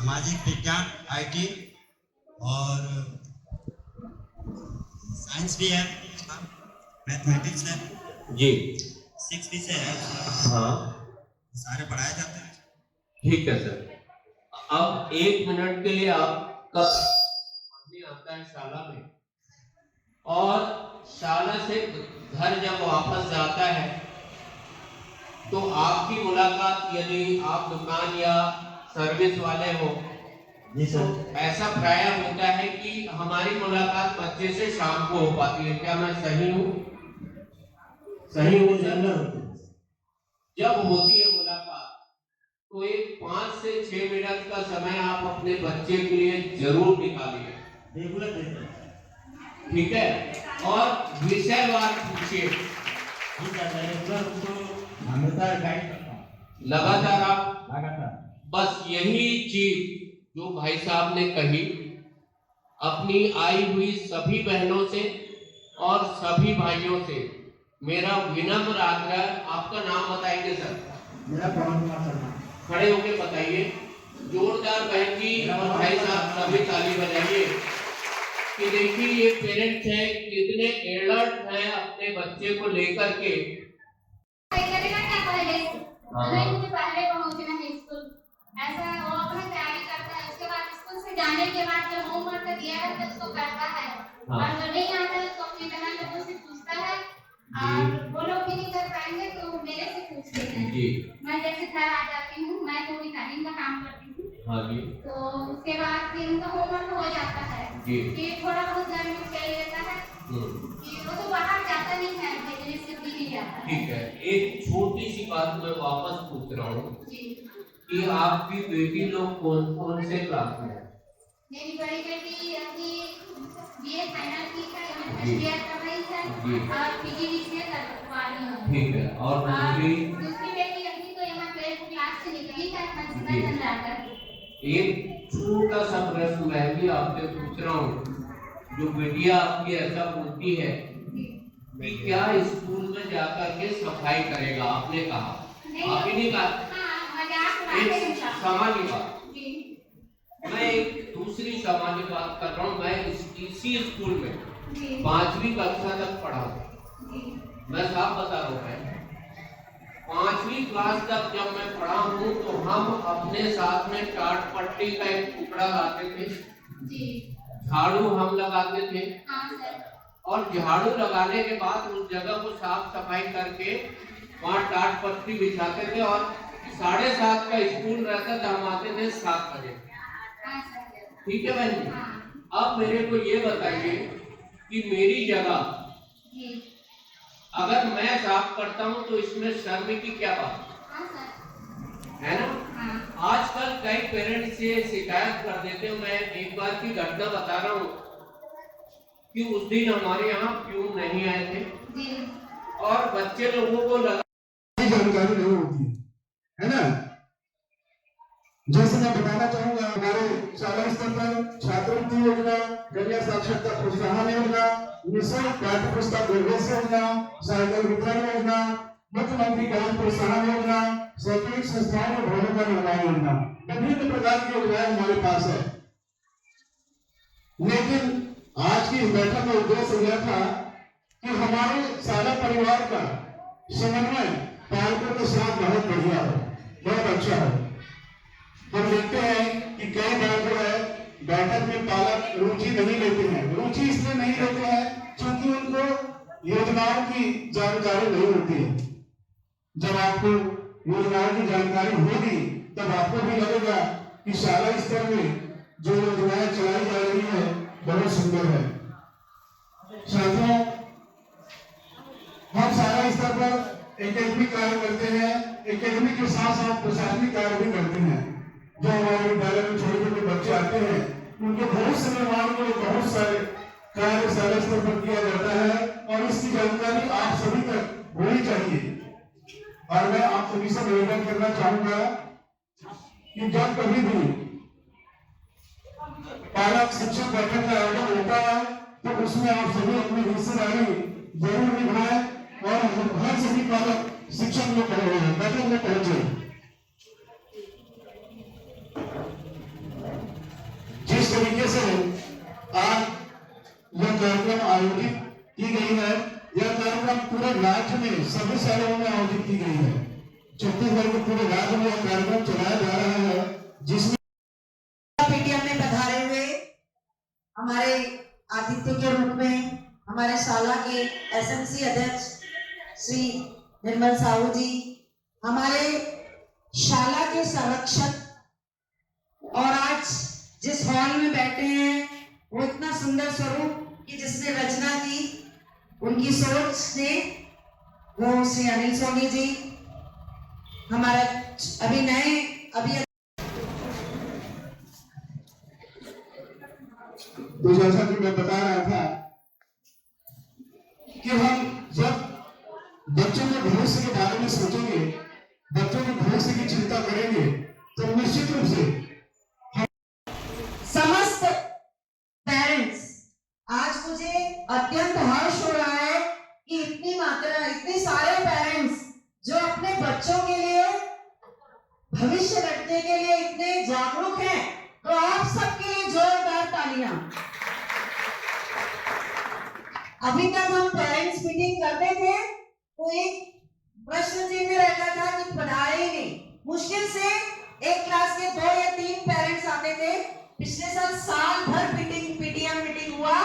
सामाजिक विज्ञान IT और साइंस भी है, मैथमेटिक्स है जी। 6 विषय है, हाँ, सारे पढ़ाए जाते हैं। ठीक है सर। अब 1 मिनट के लिए आप कब पढ़ने आता है शाला में, और शाला से घर जब वापस जाता है तो आपकी मुलाकात, यदि आप दुकान या सर्विस वाले हो, जी तो सर। ऐसा प्राय होता है कि हमारी मुलाकात बच्चे से शाम को हो पाती है। क्या मैं सही हूँ? सही हूँ सर? जब होती है मुलाकात तो एक 5 से 6 मिनट का समय आप अपने बच्चे के लिए जरूर निकालिए, ठीक है? और विषयवार पूछिए, लगातार आप बस यही चीज जो भाई साहब ने कही, अपनी आई हुई सभी बहनों से और सभी भाइयों से मेरा विनम्र आग्रह। आपका नाम बताएंगे सर? मेरा पवन कुमार शर्मा। खड़े होके बताइए। जोरदार बहन जी और भाई साहब सभी ताली बजाइए कि देखिए ये पेरेंट्स हैं कितने अलर्ट हैं अपने बच्चे को लेकर के। ऐसा वो अपना तैयारी करता है, उसके बाद स्कूल से जाने के बाद जो होमवर्क दिया है तो उसको करता है, और जो नहीं आता है तो अपनी बहन लोगों से पूछता है, और वो लोग भी नहीं कर पाएंगे तो मेरे से पूछते हैं। मैं जैसे घर आ जाती हूँ, मैं तो रिटायरिंग का काम करती हूँ, हाँ जी। तो उसके बाद फिर उनका होमवर्क हो जाता है, फिर थोड़ा बहुत घर में खेल लेता है, कि वो तो बाहर जाता नहीं है, भेजने से भी नहीं जाता। ठीक है, एक छोटी सी बात मैं वापस पूछ रहा हूँ कि आपकी बेटी लोग कौन कौन से क्लास में है? मेरी बड़ी बेटी अभी बीए फाइनल की है, एमएसडीआर कर रही है, और पीजीडीसीए करवा रही है। ठीक है, और दूसरी बेटी अभी तो यहाँ 12th क्लास से निकली है, मंजिला चंद्राकर। एक छोटा सा प्रश्न मैं भी आपसे पूछ रहा हूँ, जो बेटिया आपकी ऐसा बोलती है कि क्या स्कूल में जाकर के सफाई करेगा, आपने कहा, आप ही नहीं कहा? एक सामान्य बात, मैं एक दूसरी सामान्य बात कर रहा हूँ। मैं इसी स्कूल में 5वीं कक्षा तक पढ़ा हूँ, मैं साफ बता रहा हूँ। 5वीं क्लास तक जब मैं पढ़ा हूँ तो हम अपने साथ में टाट पट्टी का एक टुकड़ा लाते थे, झाड़ू हम लगाते थे, और झाड़ू लगाने के बाद उस जगह को साफ सफाई करके वहाँ टाट पट्टी बिछाते थे, और 7:30 का स्कूल रहता था, हम आते थे 7 बजे। ठीक है बहन जी? अब मेरे को ये बताइए कि मेरी जगह अगर मैं साफ करता हूँ तो इसमें शर्म की क्या बात है ना? आजकल कई पेरेंट्स से शिकायत कर देते हैं। मैं एक बार की घटना बता रहा हूँ कि उस दिन हमारे यहाँ प्यून नहीं आए थे और बच्चे लोगों को जानकारी नहीं होती है ना। जैसे मैं बताना चाहूंगा, हमारे शाला स्तर पर छात्रवृत्ति योजना, कन्या साक्षरता प्रोत्साहन योजना, निःशुल्क पाठ्य पुस्तक प्रवेश योजना, साइकिल वितरण योजना, मुख्यमंत्री ज्ञान प्रोत्साहन योजना, शैक्षणिक संस्थाओं में भवनों का निर्माण योजना, विभिन्न प्रकार की योजनाएं हमारे पास है। लेकिन आज की इस बैठक का उद्देश्य यह था कि हमारे शाला परिवार का समन्वय पालकों के साथ बहुत बढ़िया हो, बहुत अच्छा हो। हम देखते हैं कि कई बार जो है बैठक में पालक रुचि नहीं लेते हैं। रुचि इसलिए नहीं लेते हैं क्योंकि उनको योजनाओं की जानकारी नहीं होती है। जब आपको योजनाओं की जानकारी होगी तब आपको भी लगेगा कि शाला स्तर में जो योजनाएं चलाई जा रही है बहुत सुंदर है। साथियों, हम शाला स्तर पर एकेडमिक कार्य करते हैं, एकेडमिक के साथ साथ प्रशासनिक कार्य भी करते हैं। जो हमारे विद्यालय में छोटे छोटे बच्चे आते हैं उनके भविष्य निर्माण के लिए बहुत सारे कार्य शाला स्तर पर किया जाता है, और इसकी जानकारी आप सभी तक होनी चाहिए। और मैं आप सभी से निवेदन करना चाहूंगा कि जब कभी भी पालक शिक्षक बैठक का आयोजन होता है तो उसमें आप सभी अपनी हिस्सेदारी जरूर निभाएं, और हर सभी पालक शिक्षक में बैठक में पहुंचे। आयोजित की गई है। यह कार्यक्रम पूरे राज्य में सभी शहरों में आयोजित की गई है। छत्तीसगढ़ के पूरे राज्य में यह कार्यक्रम चलाया जा रहा है, जिसमें पीटीएम में पधारे हुए हमारे आतिथ्य के रूप में हमारे शाला के एसएमसी अध्यक्ष श्री निर्मल साहू जी, हमारे शाला के संरक्षक, और आज जिस हॉल में बैठे हैं वो इतना सुंदर स्वरूप कि जिसने रचना की, उनकी सोच ने, वो श्री अनिल सोनी जी, हमारा अभी तो जैसा कि मैं बता रहा था कि हम जब बच्चों के भविष्य के बारे में सोचेंगे, बच्चों के भविष्य की चिंता करेंगे, तो निश्चित रूप से समस्त पेरेंट्स, आज मुझे अत्यंत हर्ष हो रहा है कि इतने सारे पेरेंट्स जो अपने बच्चों के लिए भविष्य रखने के लिए इतने जागरूक हैं, तो आप सबके लिए जोरदार तालियां। अभी तक हम पेरेंट्स मीटिंग करते थे तो एक प्रश्न चिन्ह रहता था कि पढ़ाई नहीं, मुश्किल से एक क्लास के 2 या 3 पेरेंट्स आते थे। पिछले साल भर पीटीएम मीटिंग हुआ,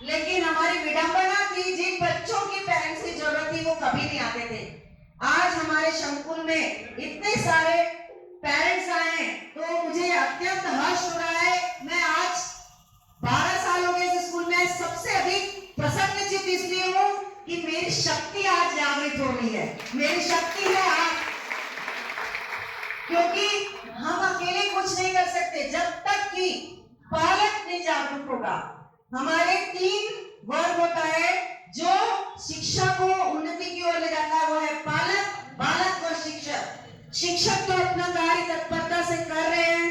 लेकिन हमारी विडंबना थी, जिन बच्चों के पेरेंट्स की जरूरत थी वो कभी नहीं आते थे। आज हमारे संकुल में इतने सारे पेरेंट्स आए हैं तो मुझे अत्यंत हर्ष हो रहा है। मैं आज 12 साल हो गए इस स्कूल में, सबसे अधिक प्रसन्नचित्त इसलिए हूँ कि मेरी शक्ति आज जागृत हो रही है। मेरी शक्ति है आज, क्योंकि हम अकेले कुछ नहीं कर सकते जब तक कि पालक नहीं जागरूक होगा। हमारे 3 वर्ग होता है जो शिक्षा को उन्नति की ओर ले जाता है, वो है पालक, बालक और शिक्षक। शिक्षक तो अपना कार्य तत्परता से कर रहे हैं,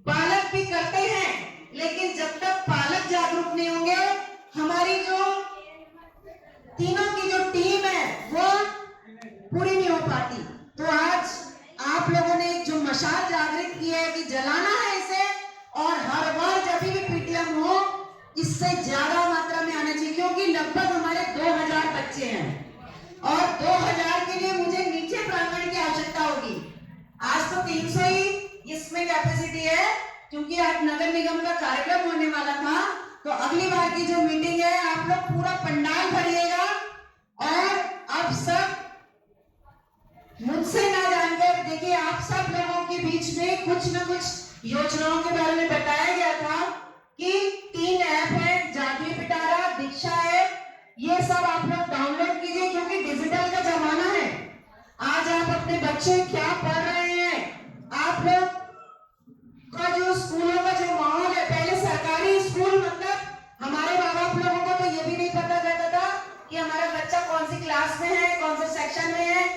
बालक भी करते हैं, लेकिन जब तक पालक जागरूक नहीं होंगे, हमारी जो तीनों की जो टीम है वो पूरी नहीं हो पाती। तो आज आप लोगों ने जो मशाल जागृत की है कि जलाना है इसे, और हर बार जब भी पीटीएम हो इससे ज्यादा मात्रा में आना चाहिए, क्योंकि लगभग हमारे 2000 बच्चे हैं और 2000 के लिए मुझे नीचे प्रांगण की आवश्यकता होगी। आज तो 300 ही इसमें कैपेसिटी है, क्योंकि आज नगर निगम का कार्यक्रम होने वाला था। तो अगली बार की जो मीटिंग है आप लोग पूरा पंडाल भरिएगा, और अब सब मुझसे ना जानकर देखिए, आप सब लोगों के बीच में कुछ न कुछ योजनाओं के बारे में बताया गया था कि 3 ऐप है, जादुई पिटारा, दीक्षा है, ये सब आप लोग डाउनलोड कीजिए, क्योंकि डिजिटल का जमाना है। आज आप अपने बच्चे क्या पढ़ रहे हैं, आप लोग का जो स्कूलों का जो माहौल है, पहले सरकारी स्कूल मतलब हमारे माँ बाप लोगों को तो ये भी नहीं पता रहता था कि हमारा बच्चा कौन सी क्लास में है, कौन से सेक्शन में है।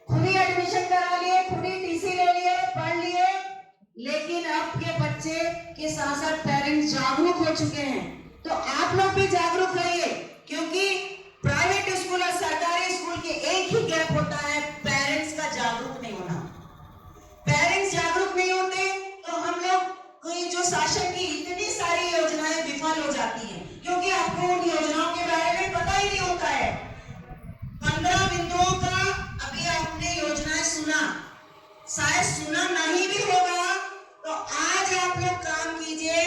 खुद ही एडमिशन करा लिए, खुद ही टीसी ले लिए, पढ़ लिए। लेकिन अब के बच्चे के साथ साथ पेरेंट्स जागरूक हो चुके हैं, तो आप लोग भी जागरूक रहिए, क्योंकि प्राइवेट स्कूल और सरकारी स्कूल के एक ही गैप होता है, पेरेंट्स का जागरूक नहीं होना। पेरेंट्स जागरूक नहीं होते तो हम लोग कोई जो शासन की इतनी सारी योजनाएं विफल हो जाती हैं, क्योंकि आपको उन योजनाओं के बारे में पता ही नहीं होता है। 15 बिंदुओं का अभी आपने योजनाएं सुना, शायद सुना नहीं भी होगा, तो आज आप लोग काम कीजिए,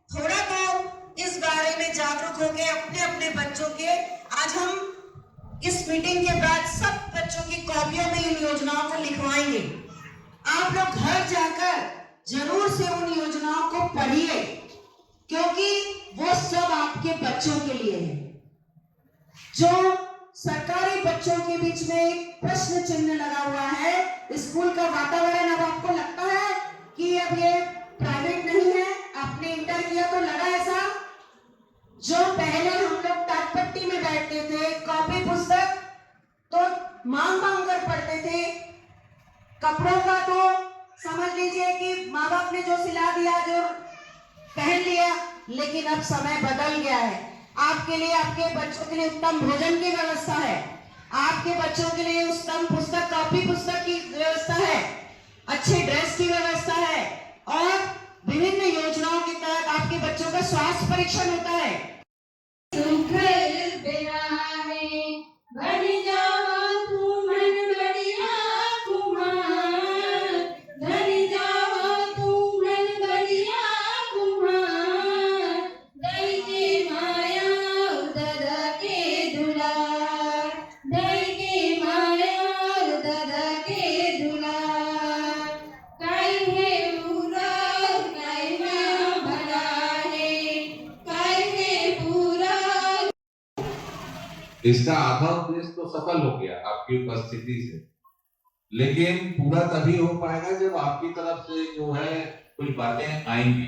थोड़ा तो इस बारे में जागरूक होके अपने अपने बच्चों के, आज हम इस मीटिंग के बाद सब बच्चों की कॉपियों में इन योजनाओं को लिखवाएंगे। आप लोग घर जाकर जरूर से उन योजनाओं को पढ़िए, क्योंकि वो सब आपके बच्चों के लिए है। जो सरकारी बच्चों के बीच में एक प्रश्न चिन्ह लगा हुआ है, स्कूल का वातावरण अब आपको लगता है कि अब ये प्राइवेट नहीं है, आपने इंटर किया तो लगा ऐसा। जो पहले हम लोग टाटपट्टी में बैठते थे, कॉपी पुस्तक तो मांग मांग कर पढ़ते थे, कपड़ों का तो समझ लीजिए कि माँ बाप ने जो सिला दिया, जो पहन लिया, लेकिन अब समय बदल गया है। आपके लिए, आपके बच्चों के लिए उत्तम भोजन की व्यवस्था है, आपके बच्चों के लिए उत्तम पुस्तक, कॉपी पुस्तक की व्यवस्था है, अच्छे ड्रेस की व्यवस्था है, और विभिन्न योजनाओं के तहत आपके बच्चों का स्वास्थ्य परीक्षण होता है। इसका आधा उद्देश्य तो सफल हो गया आपकी उपस्थिति से, लेकिन पूरा तभी हो पाएगा जब आपकी तरफ से जो है कुछ बातें आएंगी।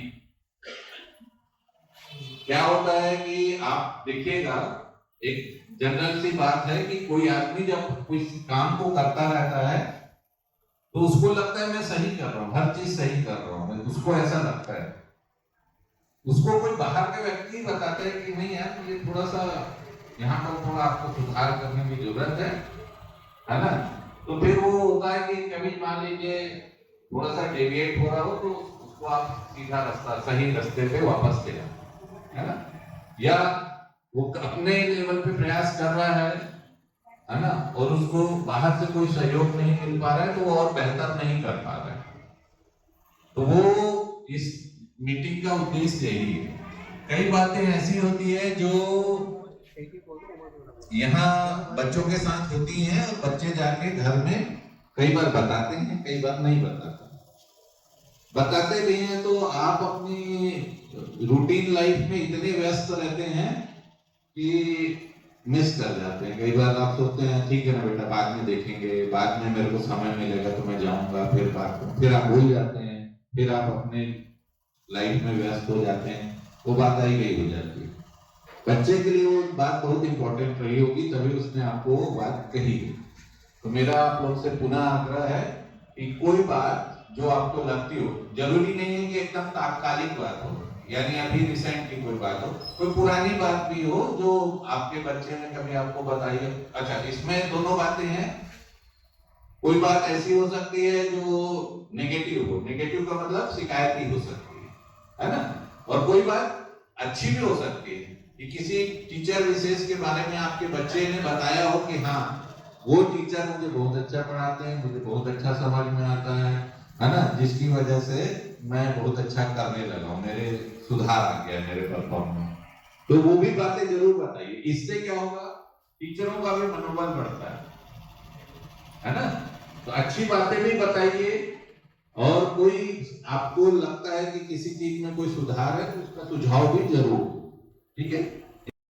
क्या होता है कि आप देखिएगा, एक जनरल सी बात है कि कोई आदमी जब कोई काम को करता रहता है तो उसको लगता है मैं सही कर रहा हूँ, हर चीज सही कर रहा हूँ, उसको ऐसा लगता है। उसको कोई बाहर के व्यक्ति बताते हैं कि नहीं यार मुझे थोड़ा सा यहाँ पर थोड़ा आपको सुधार करने की जरूरत है ना। तो फिर वो होता है कि कभी मान लीजिए थोड़ा सा डेविएट हो रहा हो तो उसको आप सीधा रास्ता, सही रास्ते पे वापस ले आओ, है ना। या वो अपने लेवल पे प्रयास कर रहा है ना, और उसको बाहर से कोई सहयोग नहीं मिल पा रहा है तो वो और बेहतर नहीं कर पा रहा है। तो वो इस मीटिंग का उद्देश्य यही है। कई बातें ऐसी होती है जो यहाँ बच्चों के साथ होती हैं और बच्चे जाके घर में कई बार बताते हैं, कई बार नहीं बताते भी हैं। तो आप अपनी रूटीन लाइफ में इतने व्यस्त रहते हैं कि मिस कर जाते हैं। कई बार आप सोचते हैं ठीक है ना बेटा बाद में देखेंगे, बाद में मेरे को समय मिलेगा तो मैं जाऊंगा, फिर आप भूल जाते हैं, फिर आप अपने लाइफ में व्यस्त हो जाते हैं, वो बात आई गई हो जाती है। बच्चे के लिए वो बात बहुत इंपॉर्टेंट रही होगी तभी उसने आपको वो बात कही है। तो मेरा आप लोग से पुनः आग्रह है कि कोई बात जो आपको लगती हो, जरूरी नहीं है कि एकदम तात्कालिक बात हो, यानी अभी रिसेंट की कोई बात हो, कोई पुरानी बात भी हो जो आपके बच्चे ने कभी आपको बताई है। अच्छा, इसमें दोनों बातें हैं। कोई बात ऐसी हो सकती है जो नेगेटिव हो, नेगेटिव का मतलब शिकायती हो सकती है ना, और कोई बात अच्छी भी हो सकती है कि किसी टीचर विशेष के बारे में आपके बच्चे ने बताया हो कि हाँ वो टीचर मुझे बहुत अच्छा पढ़ाते हैं, मुझे बहुत अच्छा समझ में आता है ना, जिसकी वजह से मैं बहुत अच्छा करने लगा हूँ, मेरे सुधार आ गया मेरे परफॉर्मेंस। तो वो भी बातें जरूर बताइए। इससे क्या होगा, टीचरों का भी मनोबल बढ़ता है ना। तो अच्छी बातें भी बताइए, और कोई आपको लगता है कि किसी चीज में कोई सुधार है तो उसका सुझाव भी जरूर, ठीक है।